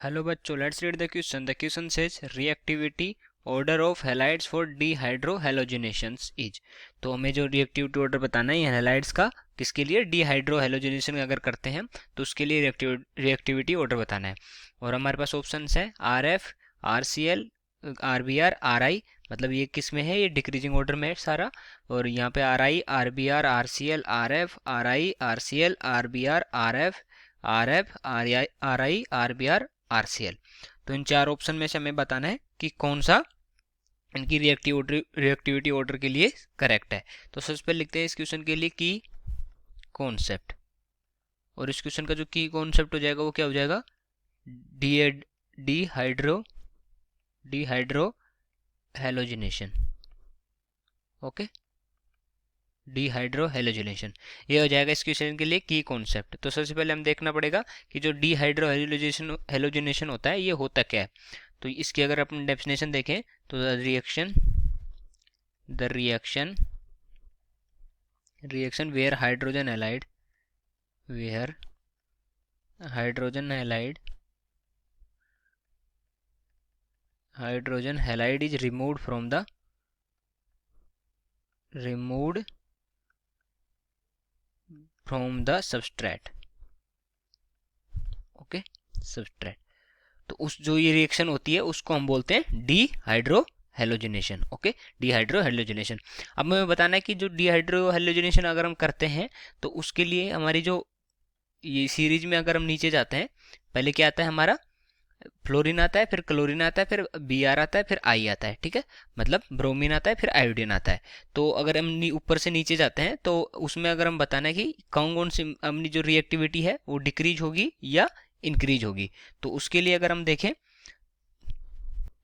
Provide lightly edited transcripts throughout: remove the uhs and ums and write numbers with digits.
Hello बच्चों, let's read the question. The question says reactivity order of halides for dehydrohalogenations is। तो हमें जो reactivity order बताना है ये हैलाइड्स का किसके लिए, डीहाइड्रोहेलोजिनेशन अगर करते हैं तो उसके लिए रिएक्टिविटी ऑर्डर बताना है। और हमारे पास ऑप्शंस है R F, R C L, R B R, R I. मतलब ये किस में है, ये डिक्रीजिंग ऑर्डर में है सारा। और यहाँ पे R I, R B R, R C L, R F, R I, R C L, R B R, R F, R F, R I, R B R, RCL. तो इन चार ऑप्शन में से हमें बताना है कि कौन सा इनकी रिएक्टिविटी ऑर्डर के लिए करेक्ट है। तो सबसे पहले लिखते हैं इस क्वेश्चन के लिए की कॉन्सेप्ट। और इस क्वेश्चन का जो की कॉन्सेप्ट हो जाएगा वो क्या हो जाएगा, D dehydro dehydro halogenation. Okay, dehydrohalogenation ये हो जाएगा इस क्वेश्चन के लिए की कॉन्सेप्ट। तो सबसे पहले हम देखना पड़ेगा कि जो डीहाइड्रोहेलोजिनेशन होता है ये होता क्या है। तो इसकी अगर अपन डेफिनेशन देखें तो the reaction where hydrogen halide is removed from the substrate। Okay, substrate. तो उस जो ये रिएक्शन होती है उसको हम बोलते हैं डीहाइड्रोहेलोजिनेशन। Okay, dehydrohalogenation. अब हमें बताना है कि जो डीहाइड्रोहेलोजिनेशन अगर हम करते हैं तो उसके लिए हमारी जो ये सीरीज में अगर हम नीचे जाते हैं, पहले क्या आता है हमारा, फ्लोरीन आता है, फिर क्लोरीन आता है, फिर बी आर आता है, फिर आई आता है। ठीक है, मतलब ब्रोमीन आता है, फिर आयोडीन आता है। तो अगर हम ऊपर से नीचे जाते हैं तो उसमें अगर हम बताना है कि कौन कौन सी अपनी जो रिएक्टिविटी है वो डिक्रीज होगी या इंक्रीज होगी। तो उसके लिए अगर हम देखें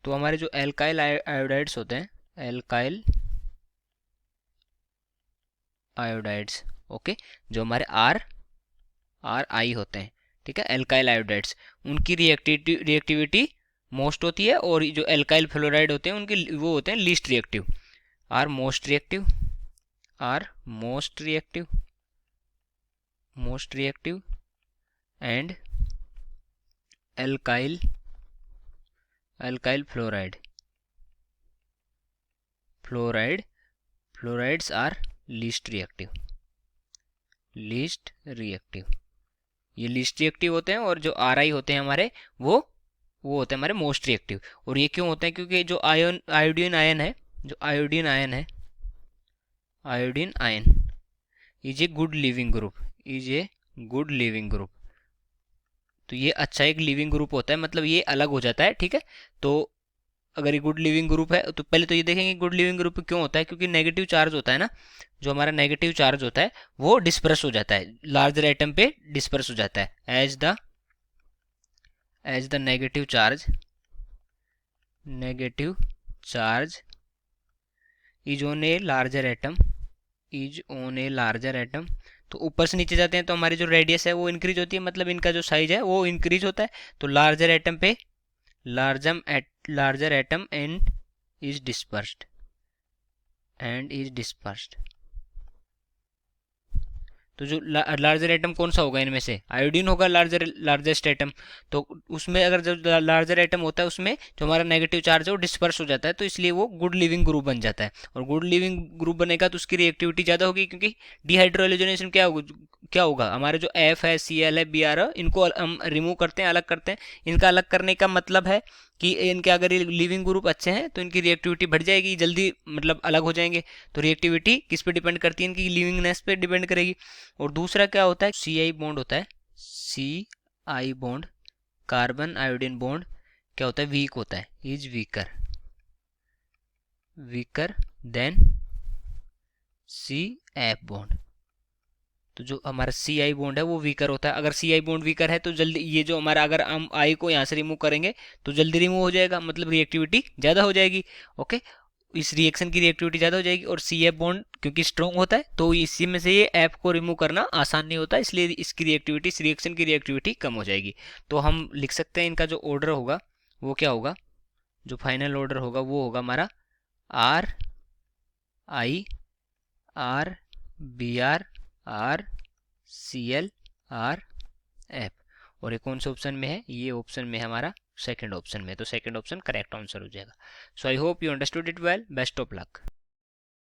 तो हमारे जो एल्काइल आयोडाइड्स होते हैं, एल्काइल आयोडाइड्स, ओके, जो हमारे आर आर आई होते हैं, ठीक है, एल्काइल आयोडाइड्स, उनकी रिएक्टिविटी मोस्ट होती है। और जो एल्काइल फ्लोराइड होते हैं उनके वो होते हैं least reactive, are most reactive, are most reactive and alkyl fluorides are least reactive. ये लीस्ट रिएक्टिव होते हैं। और जो आर आई होते हैं हमारे वो होते हैं हमारे मोस्ट रिएक्टिव। और ये क्यों होते हैं, क्योंकि जो आयोडीन आयन है, जो iodine ion is a good leaving group. तो ये अच्छा एक लिविंग ग्रुप होता है, मतलब ये अलग हो जाता है। ठीक है, तो अगर ये गुड लिविंग ग्रुप है तो पहले तो ये देखेंगे गुड लिविंग ग्रुप क्यों होता है, क्योंकि नेगेटिव चार्ज होता है ना, जो हमारा नेगेटिव चार्ज होता है वो डिस्पर्स हो जाता है, लार्जर एटम पे डिस्पर्स हो जाता है as the negative charge is on a larger atom. तो ऊपर से नीचे जाते हैं तो हमारी जो रेडियस है वो इंक्रीज होती है, मतलब इनका जो साइज है वो इंक्रीज होता है। तो लार्जर एटम इज डिस्पर्स्ड। तो जो लार्जर एटम कौन सा होगा इनमें से, आयोडीन होगा लार्जेस्ट एटम। तो उसमें अगर जो लार्जर एटम होता है उसमें जो हमारा नेगेटिव चार्ज है वो डिस्पर्स हो जाता है, तो इसलिए वो गुड लिविंग ग्रुप बन जाता है। और गुड लिविंग ग्रुप बनेगा तो उसकी रिएक्टिविटी ज़्यादा होगी, क्योंकि डिहाइड्रोजनेशन क्या होगा, हमारे जो एफ है, सी एल है, बी आर है, इनको हम रिमूव करते हैं, अलग करते हैं। इनका अलग करने का मतलब है कि इनके अगर लिविंग ग्रुप अच्छे हैं तो इनकी रिएक्टिविटी बढ़ जाएगी, जल्दी मतलब अलग हो जाएंगे। तो रिएक्टिविटी किस पे डिपेंड करती है, इनकी लिविंगनेस पे डिपेंड करेगी। और दूसरा क्या होता है, सी आई बॉन्ड होता है, C I bond, carbon iodine bond क्या होता है, वीक होता है, is weaker than C F bond. तो जो हमारा सी आई बॉन्ड है वो वीकर होता है। अगर सी आई बॉन्ड वीकर है तो जल्दी ये जो हमारा, अगर हम आई को यहाँ से रिमूव करेंगे तो जल्दी रिमूव हो जाएगा, मतलब रिएक्टिविटी ज़्यादा हो जाएगी। ओके, इस रिएक्शन की रिएक्टिविटी ज़्यादा हो जाएगी। और सी एफ बॉन्ड क्योंकि स्ट्रॉन्ग होता है तो इसी में से ये एफ को रिमूव करना आसान नहीं होता, इसलिए इसकी रिएक्टिविटी, इस रिएक्शन की रिएक्टिविटी कम हो जाएगी। तो हम लिख सकते हैं इनका जो ऑर्डर होगा वो क्या होगा, जो फाइनल ऑर्डर होगा वो होगा हमारा R I, R B R, R C L, R F. और ये कौन से ऑप्शन में है, ये ऑप्शन में है हमारा सेकंड ऑप्शन में, तो सेकंड ऑप्शन करेक्ट आंसर हो जाएगा। So I hope you understood it well, best of luck.